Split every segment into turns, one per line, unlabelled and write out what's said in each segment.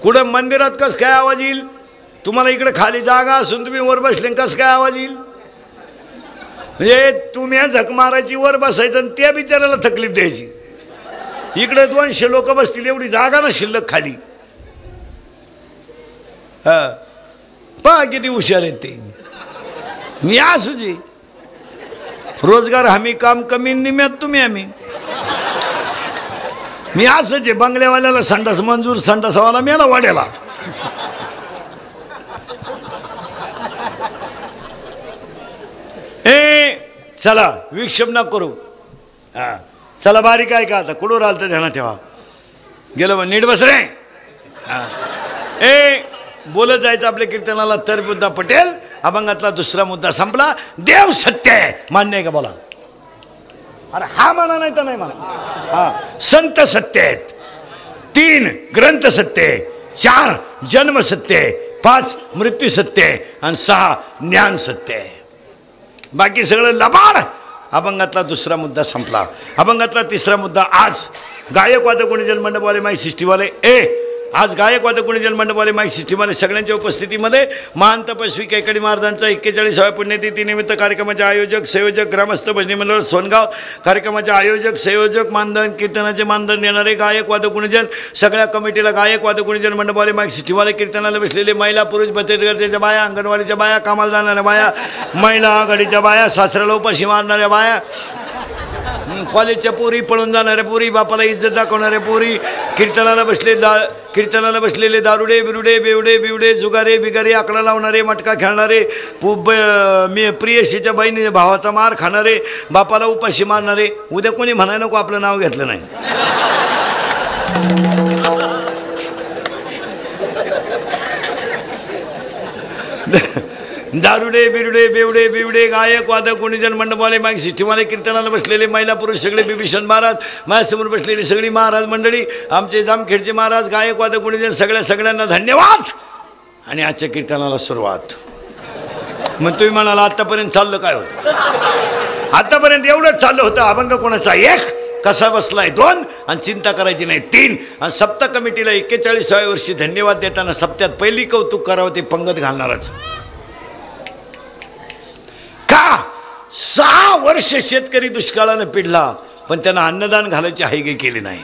कुठं मंदिरात कस काय आवाज येईल? तुम्हाला इकडे खाली जागा असून तुम्ही वर बसले कस काय आवाज येईल? म्हणजे तुम्ही झक मारायची वर बसायचं आणि त्या बिचाराला तकलीफ द्यायची. इकडे 200 लोक बसतील एवढी जागा ना शिल्लक खाली. हा पहा किती हुशार आहेत ते. मी असुजी रोजगार हमी काम कमी निम्यात तुम्ही आम्ही. मी असंच आहे बंगल्यावाल्याला संडास मंजूर संडासवाला मेला वाड्याला. चला विक्षेप न करू. हा चला बारीक आहे का आता कुठं राहिलं तर ध्यानात ठेवा. गेलं मग नीट बस रे. बोलत जायचं आपल्या कीर्तनाला. तर मुद्दा पटेल अभंगातला दुसरा मुद्दा संपला. देव सत्य आहे मान्य आहे का बोला? अरे हा म्हणा नाही तर नाही म्हणा. हा संत सत्य आहेत. 3 ग्रंथ सत्य आहे. 4 जन्म सत्य आहे. 5 मृत्यू सत्य आहे आणि 6 ज्ञान सत्य आहे. बाकी सगळं लबाड. अभंगातला दुसरा मुद्दा संपला. अभंगातला तिसरा मुद्दा आज गायक वादक गुणजन मंडपवाले माईक सिस्टीमवाले आज गायक वादक गुणजन मंडपवाले माईक सिस्टीमवाले सगळ्यांच्या उपस्थितीमध्ये महान तपस्वी कैकडी महाराजांचा 41व्या पुण्यतिथी निमित्त कार्यक्रमाचे आयोजक संयोजक ग्रामस्थ भजनी मंडळ सोनगाव कार्यक्रमाचे आयोजक संयोजक मानधन कीर्तनाचे मानधन देणारे गायक वादक गुणजन सगळ्या कमिटीला गायक वादक गुणजन मंडपवाले माईक सिस्टीमवाले कीर्तनाला बसलेले महिला पुरुष बचतगटाच्या बाया अंगणवाडीच्या बाया कामाला जाणाऱ्या बाया महिला आघाडीच्या बाया सासऱ्याला उपाशी मारणाऱ्या बाया कॉलेजच्या पोरी पळून जाणाऱ्या पोरी बापाला इज्जत दाखवणाऱ्या पोरी कीर्तनाला बसलेले दारुडे बिरुडे बेवडे बिवडे जुगारे बिगारे आकडा लावणारे मटका खेळणारे मी प्रियशीच्या बहिणी भावाचा मार खाणारे बापाला उपाशी मारणारे. उद्या कोणी म्हणाय नको आपलं नाव घेतलं नाही. दारुडे बिरुडे बेवडे बिवडे गायक वादक गुणजन मंडपवाले माईक सिस्टीमवाले कीर्तनाला बसलेले महिला पुरुष सगळे बिभीषण महाराज माझ्यासमोर बसलेली सगळी महाराज मंडळी आमचे जामखेडचे महाराज गायक वादक गुणजन सगळ्यांना धन्यवाद. आणि आजच्या कीर्तनाला सुरुवात. मग तुम्ही म्हणाला आतापर्यंत चाललं काय होतं? आतापर्यंत एवढंच चाललं होतं. अभंग कोणाचा 1 कसा बसलाय 2 आणि चिंता करायची नाही 3 आणि सप्ता कमिटीला 41व्या वर्षी धन्यवाद देताना सप्त्यात पहिली कौतुक करावं ते पंगत घालणारच. का 6 वर्ष शेतकरी दुष्काळानं पिडला पण त्यांना अन्नदान घालायची हायगी केली नाही.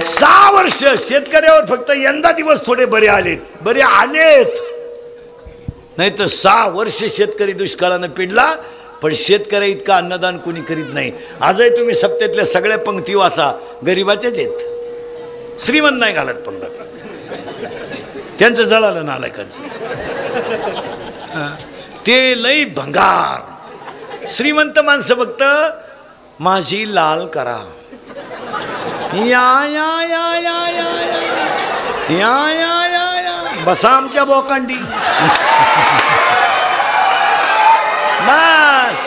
6 वर्ष शेतकऱ्यावर फक्त यंदा दिवस थोडे बरे आलेत नाही तर 6 वर्ष शेतकरी दुष्काळानं पिडला पण शेतकऱ्या इतकं अन्नदान कोणी करीत नाही. आजही तुम्ही सप्त्यातल्या सगळ्या पंक्ती वाचा गरिबाचेच आहेत. श्रीमंत नाही घालत पंगत. त्यांचं जळालं नालायकांचं. ते लई भंगार. श्रीमंत माणसं फक्त माझी लाल करा या या या या या या या या या बसा आमच्या बोकांडी बस.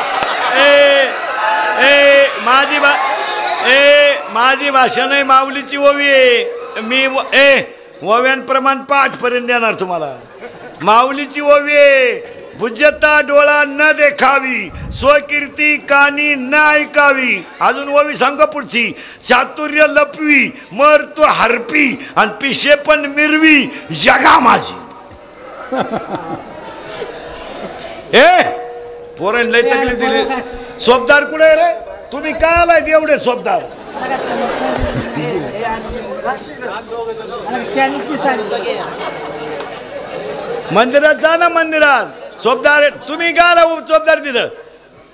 माझी भाषा नाही माऊलीची ओवी आहे. मी ओव्यांप्रमाण पाठपर्यंत देणार तुम्हाला. माऊलीची ओवी आहे. भुजता डोळा न देखावी स्वकीर्ती कानी न ऐकावी. अजून ओवी सांगा पुढची. चातुर्य लपवी मर तो हरपी आणि पिशे पण मिरवी जगा माझी. पोरण लय तकलीफ दिली. सोबदार कुठे रे? तुम्ही काय आलाय एवढे सोबदार? मंदिरात जा ना. मंदिरात सोबदार तुम्ही काय आला सोबदार? तिथं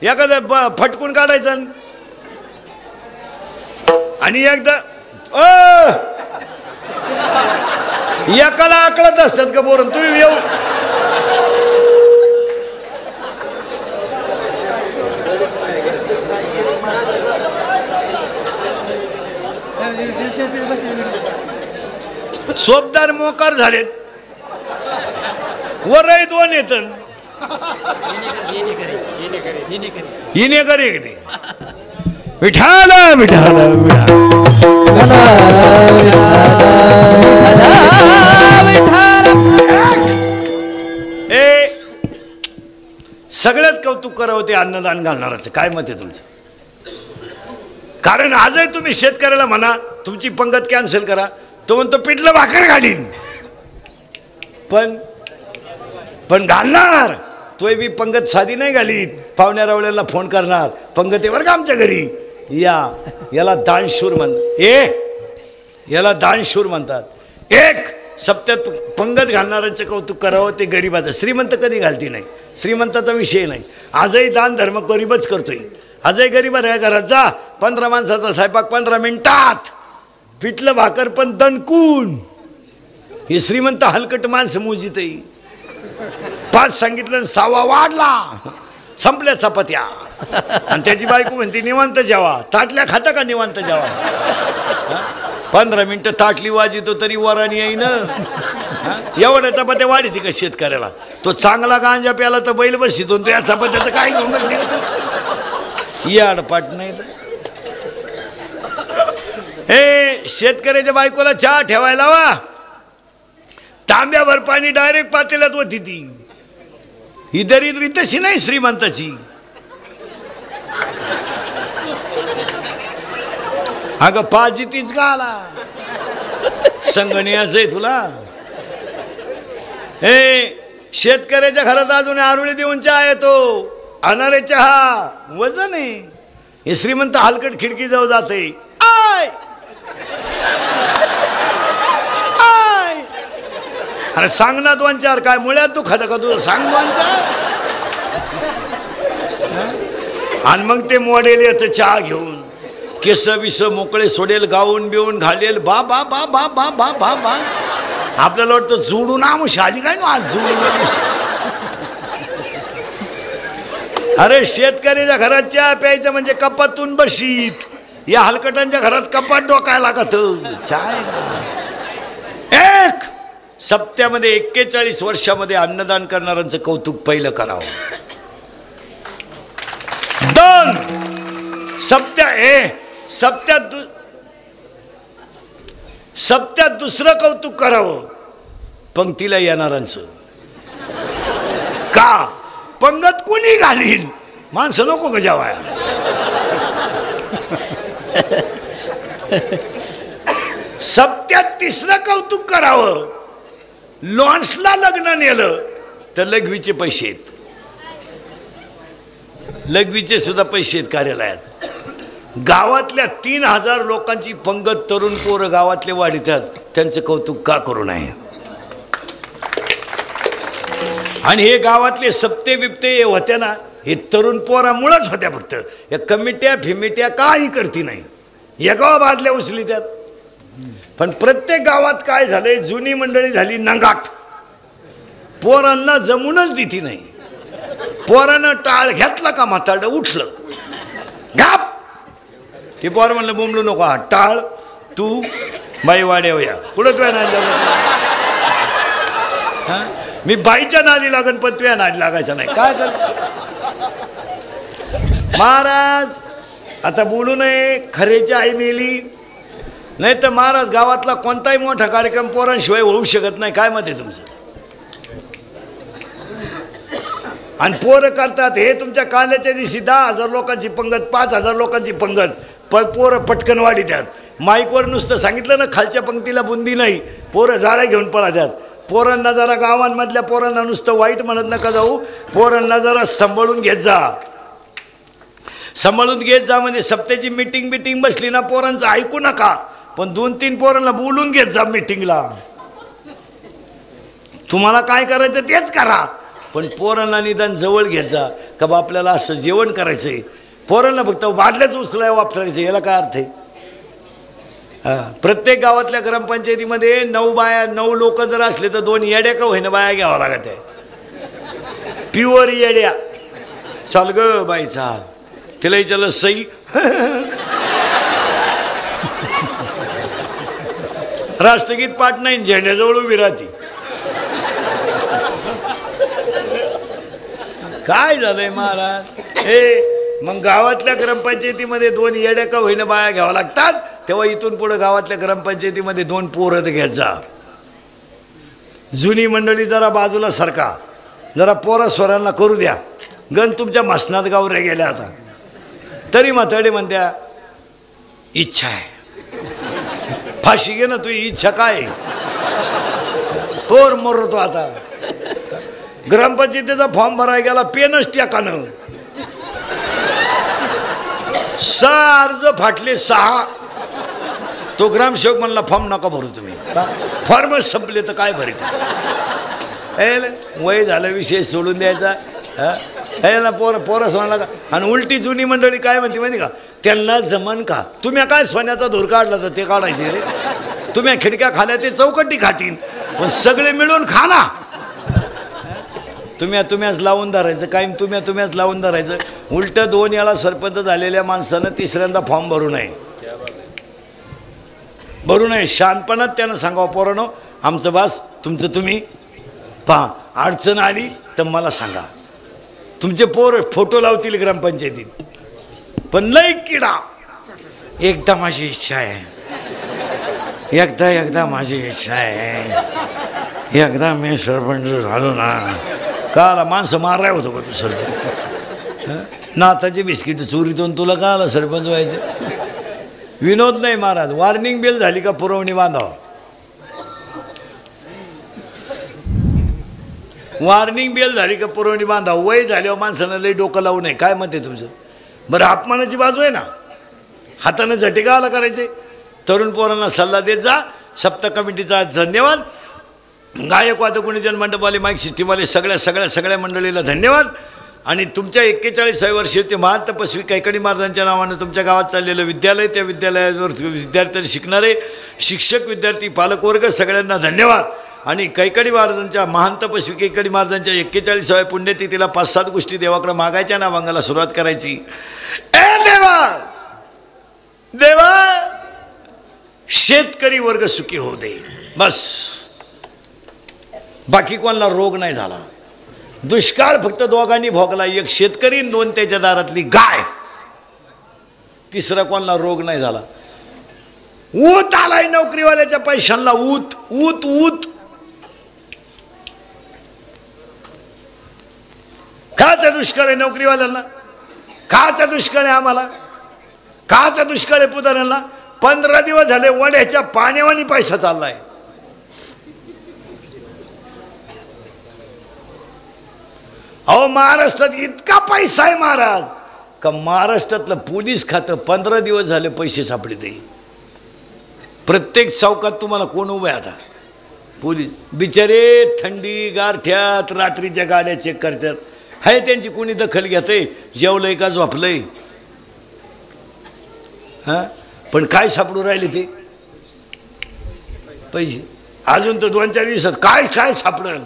एखादं फटकून काढायचं आणि एकदा एकाला आकळत असतात का बोरण? तुम्ही येऊ सोबदार मोकार झालेत. वरही 2 येत हिने करे विठाल विठाल सगळ्यात कौतुक करावं ते अन्नदान घालणाराचं. काय मत आहे तुमचं? कारण आजही तुम्ही शेतकऱ्याला म्हणा तुमची पंगत कॅन्सल करा तो म्हणतो पिठलं भाकर घालीन, पण घालणार तोय बी पंगत साधी नाही घालीत. पाहुण्या रावळ्याला फोन करणार, पंगत आहे बरं का आमच्या घरी याला दानशूर म्हणतात. याला दानशूर म्हणतात. एक सप्त्यात पंगत घालणाऱ्यांचं कौतुक करावं ते गरीबाचं. श्रीमंत कधी घालती नाही, श्रीमंताचा विषय नाही. आजही दान धर्म गरीबच करतोय. आजही गरीब आहे घरात जा, 15 माणसाचा स्वयंपाक 15 मिनिटात, पिठलं भाकर पण दणकून. हे श्रीमंत हलकट माणसं मोजित. 5 सांगितलं 6वा वाढला, संपल्या चपात्या. आणि त्याची बायको म्हणते निवांत जेवा. ताटल्या खाता का निवांत जेवा? 15 मिनिटं ताटली वाजितो तरी वरानी येईन. एवढ्या चपात्या वाढी का शेतकऱ्याला? तो चांगला गांजा प्याला तर बैल बसितो, तो या चपात्याचं काय घेऊन याडपाट नाही. हे शेतकऱ्याच्या बायकोला चहा ठेवायला वा, तांब्याभर पाणी डायरेक्ट पातेल्यात होती ती. ही दरिद्री तशी नाही श्रीमंताची. अगं पाजी तीच का आला संगणियाच आहे तुला. हे शेतकऱ्याच्या घरात अजून आरुळी देऊन चहा येतो, अनारे चहा वजन आहे. हे श्रीमंत हलकट खिडकी जाऊ जाते. आय आय अरे सांग ना 2-4 काय मुळ्यात तू खाता का तुझं? सांग 2-4. आणि मग ते मॉडेल येतं चहा घेऊन, केस विस मोकळे सोडेल, गाऊन बिवून घालेल. बा बा बा बा बा बा बा बा. आपल्याला वाटतं जोडून आमुष आली काय ना आज जोडून आमुष. अरे शेतकऱ्याच्या घरात चहा प्यायचं म्हणजे कपातून बशीत. या हलकटांच्या घरात कपाट डोकायला लागत. एक सप्त्यामध्ये 41 वर्षामध्ये अन्नदान करणाऱ्यांचं कौतुक पहिलं करावं. 2 सप्त्यात दुसरं कौतुक करावं पंक्तीला येणाऱ्यांचं. का? पंगत कुणी घालीन, माणसं नको का जेवाया? सप्त्यात तिसरं कौतुक करावं. लॉन्सला लग्न नेलं तर लघवीचे पैसे आहेत. लघवीचे सुद्धा पैसे आहेत कार्यालयात. गावातल्या 3000 लोकांची पंगत तरुण पोरं गावातले वाढीतात, त्यांचं कौतुक का करू नये? आणि हे गावातले सप्ते बिप्ते होत्या ना, हे तरुण पोरामुळेच होत्या. फक्त या कमिट्या फिमिट्या काही करती नाही, एका बादल्या उचली त्यात. पण प्रत्येक गावात काय झालंय, जुनी मंडळी झाली नंगाट, पोरांना जमूनच देती नाही. पोरानं टाळ घेतला का म्हातारडं उठलं गाप. ते पोर म्हणलं बोंबलू नको, हा टाळ तू बाई वाड्या कुठं तुझ्या नादी हा, मी बाईच्या नादी लागन पण तुझ्या नादी लागायचा नाही. काय कर महाराज, आता बोलू नये, खरेची आई मेली नाही तर महाराज गावातला कोणताही मोठा कार्यक्रम पोरांशिवाय होऊ शकत नाही. काय मत आहे तुमचं? आणि पोरं करतात हे तुमच्या काल्याच्या दिवशी 10,000 लोकांची पंगत, 5,000 लोकांची पंगत, पोरं पटकन वाढीतात. माईकवर नुसतं सांगितलं ना खालच्या पंक्तीला बुंदी नाही, पोरं जाळ्या घेऊन पळतात. पोरांना जरा गावांमधल्या पोरांना नुसतं वाईट म्हणत नका जाऊ, पोरांना जरा सांभाळून घेत जा. सांभाळून घेत जा म्हणजे सप्त्याची मीटिंग बसली ना, पोरांचं ऐकू नका, पण 2-3 पोरांना बोलून घेत जा मीटिंगला. तुम्हाला काय करायचं तेच करा, पण पोरांना निदान जवळ घेत जा. का बा आपल्याला असं जेवण करायचंय, पोरांना फक्त बादल्याच उचलाय वापरायचं, याला काय अर्थ आहे? प्रत्येक गावातल्या ग्रामपंचायतीमध्ये 9 लोक जर असले तर 2 येड्या का होईना बाया घ्यावं लागत आहे. प्युअर येड्या. चाल ग बाईचा, तिला विचारलं सई राष्ट्रगीत पाठ नाही, झेंड्याजवळ उभी राहती. काय झालंय महाराज? हे मग गावातल्या ग्रामपंचायतीमध्ये 2 येड्या का होईना बाया घ्यावं लागतात, तेव्हा इथून पुढे गावातल्या ग्रामपंचायतीमध्ये 2 पोरं घ्यायत जा. जुनी मंडळी जरा बाजूला सरका, जरा पोरा स्वरांना करू द्या. गण तुमच्या मसनात गावऱ्या गेल्या आता तरी म्हाताडे म्हणत्या इच्छा आहे फाशी घे ना, तुझी इच्छा काय? तोर मरतो आता. ग्रामपंचायतीचा फॉर्म भरायला गेला, पेनच टाकानं 6 अर्ज फाटले, 6. तो ग्रामसेवक म्हणला फॉर्म नका भरू तुम्ही, फॉर्मच संपले तर काय भरीत. वय झालं, विषय सोडून द्यायचा. ना पोरं सोडला का. आणि उलटी जुनी मंडळी काय म्हणते माहिती का, त्यांना जमन का, तुम्ही काय सोन्याचा धूर काढला तर ते काढायचे रे, तुम्ही खिडक्या खाल्या ते चौकटी खातील, पण सगळे मिळून खा ना. तुम्हीच लावून धरायचं, काय तुम्हीच लावून धरायचं. उलट 2 वेळा सरपंच झालेल्या माणसानं तिसऱ्यांदा फॉर्म भरू नये. शानपणात त्यानं सांगावं, पोरांनो आमचं बास, तुमचं तुम्ही पहा, अडचण आली तर मला सांगा. तुमचे पोर फोटो लावतील ग्रामपंचायतीत, पण लय किडा. एकदा माझी इच्छा आहे, एकदा माझी इच्छा आहे, एकदा मी सरपंच झालो ना. काला माणसं माराय होतो का तू सरपंच? नाताचे बिस्किट चोरीतून तुला का आला सरपंच व्हायचं? विनोद नाही महाराज. वॉर्निंग बेल झाली का पुरवणी बांधावं. वॉर्निंग बेल झाली का पुरवणी बांधावं. वय झाल्यावर माणसानं लई डोकं लावू नये. काय म्हणते तुमचं? बरं, अपमानाची बाजू आहे ना, हातानं झटिका आला करायचे. तरुण पोरांना सल्ला देत जा. सप्ताह कमिटीचा धन्यवाद. गायक वादक मंडपवाले, माईक सिस्टीमवाले, सगळ्या मंडळीला धन्यवाद. आणि तुमच्या 41व्या वर्षी ते महान तपस्वी कैकडी महाराजांच्या नावानं तुमच्या गावात चाललेलं विद्यालय, त्या विद्यालयावर विद्यार्थी शिकणारे शिक्षक, विद्यार्थी, पालकवर्ग सगळ्यांना धन्यवाद. आणि कैकडी महाराजांच्या, महान तपस्वी कैकडी महाराजांच्या 41व्या पुण्यतिथीला 5-7 गोष्टी देवाकडे मागायच्या, नावांगाला सुरुवात करायची. ए देवा, शेतकरी वर्ग सुखी होऊ दे, बस. बाकी कोणाला रोग नाही झाला. दुष्काळ फक्त दोघांनी भोगला, एक शेतकरी, 2 त्याच्या दारातली गाय. तिसरा कोणाला रोग नाही झाला. ऊत आलाय नोकरीवाल्याच्या पैशांना, ऊत ऊत ऊत. काचा दुष्काळ आहे नोकरीवाल्यांना, काचा दुष्काळ आहे आम्हाला, काचा दुष्काळ आहे पुतण्यांना. 15 दिवस झाले वड्याच्या पाण्यावानी पैसा चाललाय. अहो, महाराष्ट्रात इतका पैसा आहे महाराज का महाराष्ट्रातलं पोलीस खातं 15 दिवस झाले पैसे सापडे ते. प्रत्येक चौकात तुम्हाला कोण उभे आता? पोलीस. बिचारे थंडी गारठ्यात रात्रीच्या गाड्या चेक करतात. हाय, त्यांची कोणी दखल घेतय? जेवलंय का झोपलंय? हां, पण काय सापडू राहिले ते पैसे? अजून तर 2-4 दिवसात काय सापडल?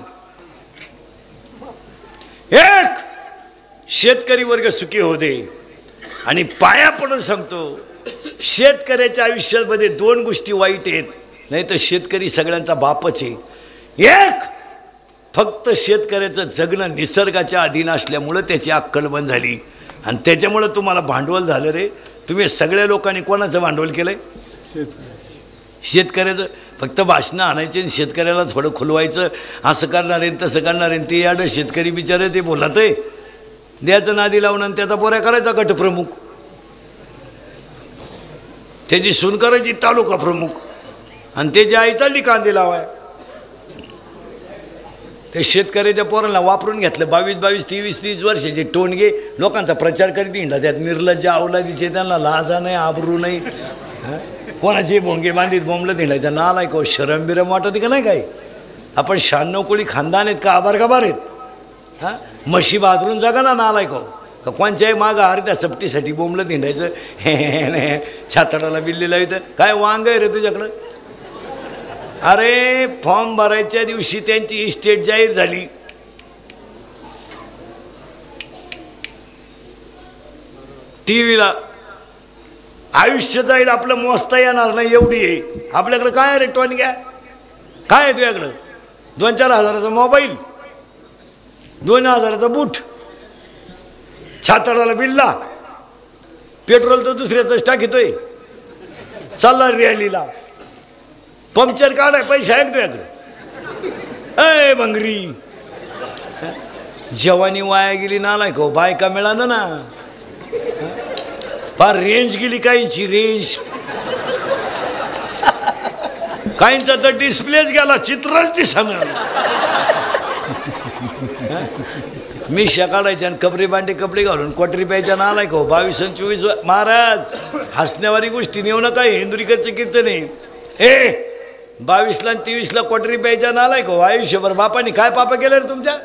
एक, शेतकरी वर्ग सुखी होऊ दे. आणि पाया पडून सांगतो, शेतकऱ्याच्या आयुष्यामध्ये 2 गोष्टी वाईट आहेत, नाही तर शेतकरी सगळ्यांचा बापच आहे. एक, फक्त शेतकऱ्याचं जगणं निसर्गाच्या अधीन असल्यामुळं त्याची अक्कल बंद झाली, आणि त्याच्यामुळं तुम्हाला भांडवल झालं रे. तुम्ही सगळ्या लोकांनी कोणाचं भांडवल केलंय? शेतकऱ्याचं. फक्त भाषणं आणायचे आणि शेतकऱ्याला थोडं खुलवायचं, असं करणार आहे तसं करणार आहे. ते याडं शेतकरी बिचारे ते बोलत आहे, द्यायचं नादी लावून, आणि त्याचा पोऱ्या करायचा गटप्रमुख, त्याची सून करायची तालुका प्रमुख, आणि त्याची आई चालली कांदे लावाय. ते शेतकऱ्याच्या पोरांना वापरून घेतलं. 22, 23 वर्षाचे टोणगे लोकांचा प्रचार करीत हिंडा. त्यात निर्लज्ज अवलादीचे, त्यांना लाजा नाही, आबरू नाही. कोणाचे भोंगे बांधीत बोंबलं हिंडायचं. नालाय को शरम बिरम वाटत का नाही? काही आपण 96 कोळी खानदान आहेत का? आबार आहेत. हां, म्हशी बाजरून जगा ना नालाय को. का कोणच्याही मागं अर्ध्या सपटीसाठी बोंबलं हिंडायचं. हे छातडाला बिल्लीला येतं. काय वांग आहे रे तुझ्याकडं? अरे, फॉर्म भरायच्या दिवशी त्यांची इस्टेट जाहीर झाली. टीव्हीला आयुष्य जाईल आपलं, मोजता येणार नाही एवढी आहे. आपल्याकडं काय रे टोन घ्या? काय आहे तुझ्याकडं? 2-4 हजाराचा मोबाईल, 2 हजाराचा बूट, छातडाला बिल्ला, पेट्रोल तर दुसऱ्याच टाकीतोय, चालला रॅलीला, पंक्चर काढाय पैसे आहे तुझ्याकडे? अय भंगरी, जवानी वाया गेली नालाय को. बायका मिळालं ना, फार रेंज गेली काहींची, रेंज. काहींचा तर डिस्प्लेच गेला, चित्रच दिसणार. मिशा काढायच्या आणि कपडे बांडे कपडे घालून क्वाटरी प्यायच्या नालाय का 22 आणि 24. महाराज हसण्यावारी गोष्टी नेऊ नका. हिंदुरीकडचं कीर्तन आहे. 22ला आणि 23ला क्वाटरी प्यायच्या नालाय का आयुष्यभर बापाने काय पापा केलं रे तुमच्या?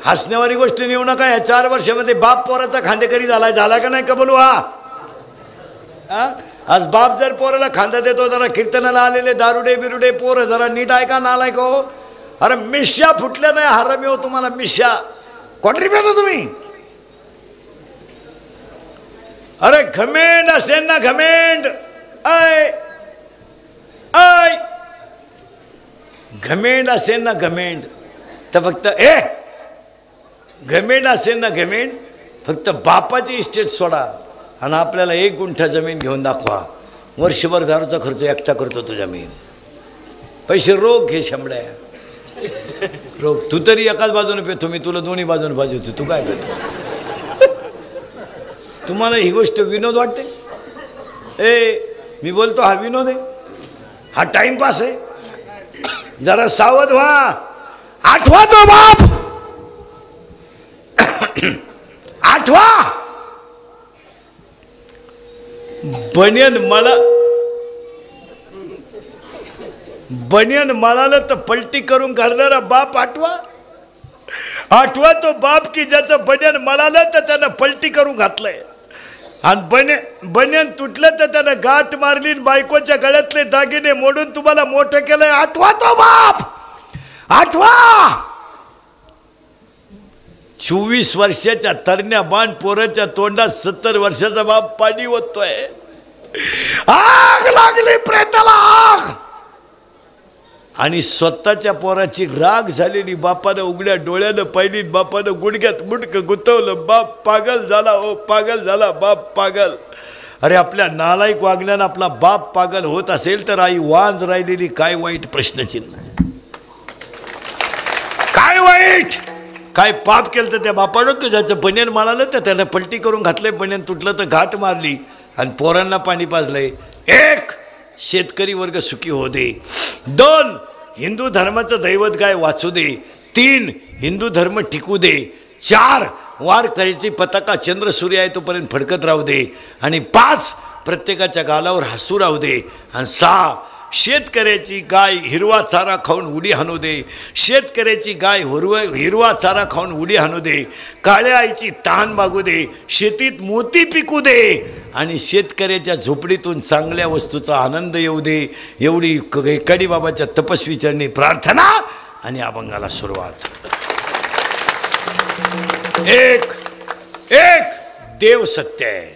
हसण्यावारी गोष्टी नेऊ नका. या 4 वर्षामध्ये बाप पोराचा खांदेकरी झाला का नाही का बोलू? हा आज बाप जर पोराला खांदा देतो, जरा कीर्तनाला आलेले दारुडे बिरुडे पोर जरा नीट ऐका नालाय का हो. अरे मिश्या फुटल्या नाही हरामी हो तुम्हाला. मिश्या क्वाटरी प्याता तुम्ही? अरे घमेंड असेल ना घमेंड, आय आय घमेंड असेल ना घमेंड तर फक्त घमेंड असेल ना घमेंड फक्त बापाची इस्टेट सोडा आणि आपल्याला 1 गुंठा जमीन घेऊन दाखवा. वर्षभर दारूचा खर्च एकटा करतो तो जमीन. पैसे रोग घे शंभड्या रोग. तू तरी एकाच बाजूने पेतो, मी तुला दोन्ही बाजूने पाहिजे. तू काय पेतो? तुम्हाला ही गोष्ट विनोद वाटते? मी बोलतो हा विनोद आहे, हा टाइमपास आहे. जरा सावध व्हा. आठवा तो बाप, आठवा. बनियन मळालं तर पलटी करून घालणारा बाप आठवा. आठवा तो बाप की ज्याचं बनियन मळालं तर त्यानं पलटी करून घातलंय आणि बनियन तुटलं तर त्यानं गाठ मारली, बायकोच्या गळ्यातले दागिने मोडून तुम्हाला मोठं केलंय. आठवा तो बाप, आठवा. 24 वर्षाच्या तरण्या बाण पोराच्या तोंडात 70 वर्षाचा बाप पाणी ओततोय. आग लागली प्रेताला, आग. आणि स्वतःच्या पोराची राग झालेली बापानं उघड्या डोळ्यानं पाहिली. बापानं गुडघ्यात मुडकं गुतवलं. बाप पागल झाला, हो पागल झाला, बाप पागल. अरे आपल्या नालायक वागण्यानं आपला बाप पागल होत असेल तर आई वांज राहिलेली काय वाईट? प्रश्नचिन्ह. काय वाईट? काय पाप केलं तर त्या बापानं? तर ज्याचं बनियन माळालं तर त्यानं पलटी करून घातलंय. बनियन तुटलं तर घाट मारली आणि पोरांना पाणी पाजलंय. 1 शेतकरी वर्ग सुखी हो दे. 2 हिंदू धर्माचं दैवत गाय वाचू दे. 3 हिंदू धर्म टिकू दे. 4 वारकरीची पताका चंद्र सूर्य आहे तोपर्यंत फडकत राहू दे. आणि 5 प्रत्येकाच्या गालावर हसू राहू दे. आणि 6 शेतकऱ्याची गाय हिरवा चारा खाऊन उडी हाणू दे. शेतकऱ्याची गाय हिरवा चारा खाऊन उडी हाणू दे. काळ्या आईची तहान मागू दे. शेतीत मोती पिकू दे. आणि शेतकऱ्याच्या झोपडीतून चांगल्या वस्तूचा आनंद येऊ दे. एवढी कडीबाबाच्या तपस्वी चरणी प्रार्थना आणि अभंगाला सुरुवात. 1 देव सत्य आहे.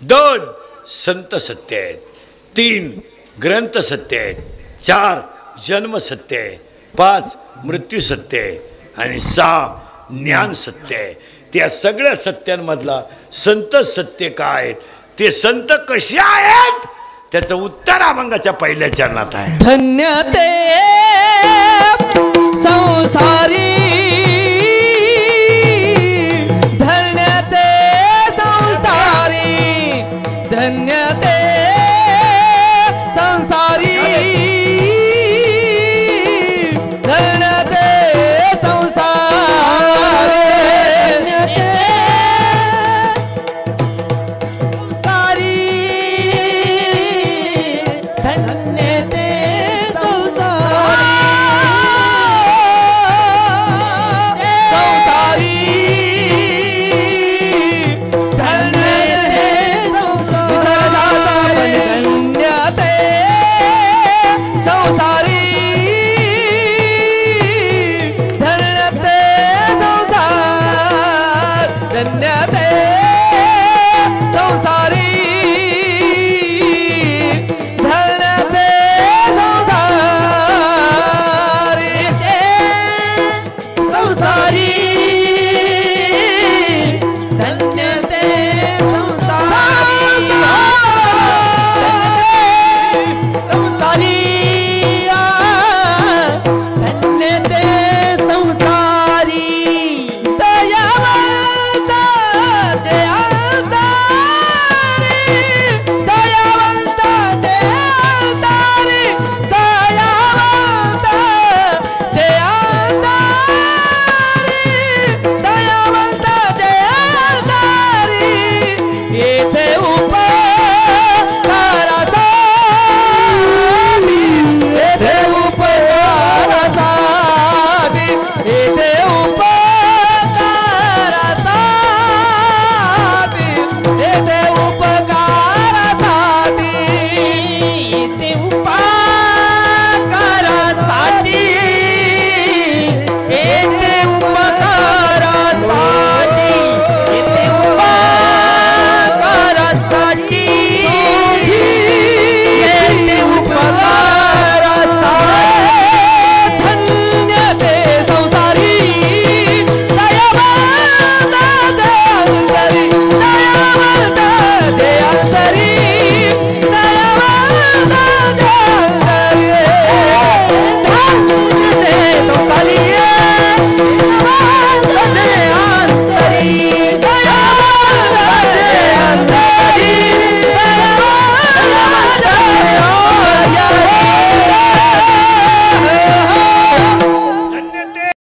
2 संत सत्य आहेत. 3 ग्रंथ सत्य आहेत. 4 जन्म सत्य आहे. 5 मृत्यू सत्य आहे. आणि 6 ज्ञान सत्य आहे. त्या सगळ्या सत्यांमधला संत सत्य काय आहेत, ते संत कसे आहेत, त्याचं उत्तर अभंगाच्या पहिल्या चरणात आहे.
धन्य ते संसारी, धन्य ते संसारी, धन्य ते संसारी, धन्य ते संसारी, धन्य ते संसारी, येते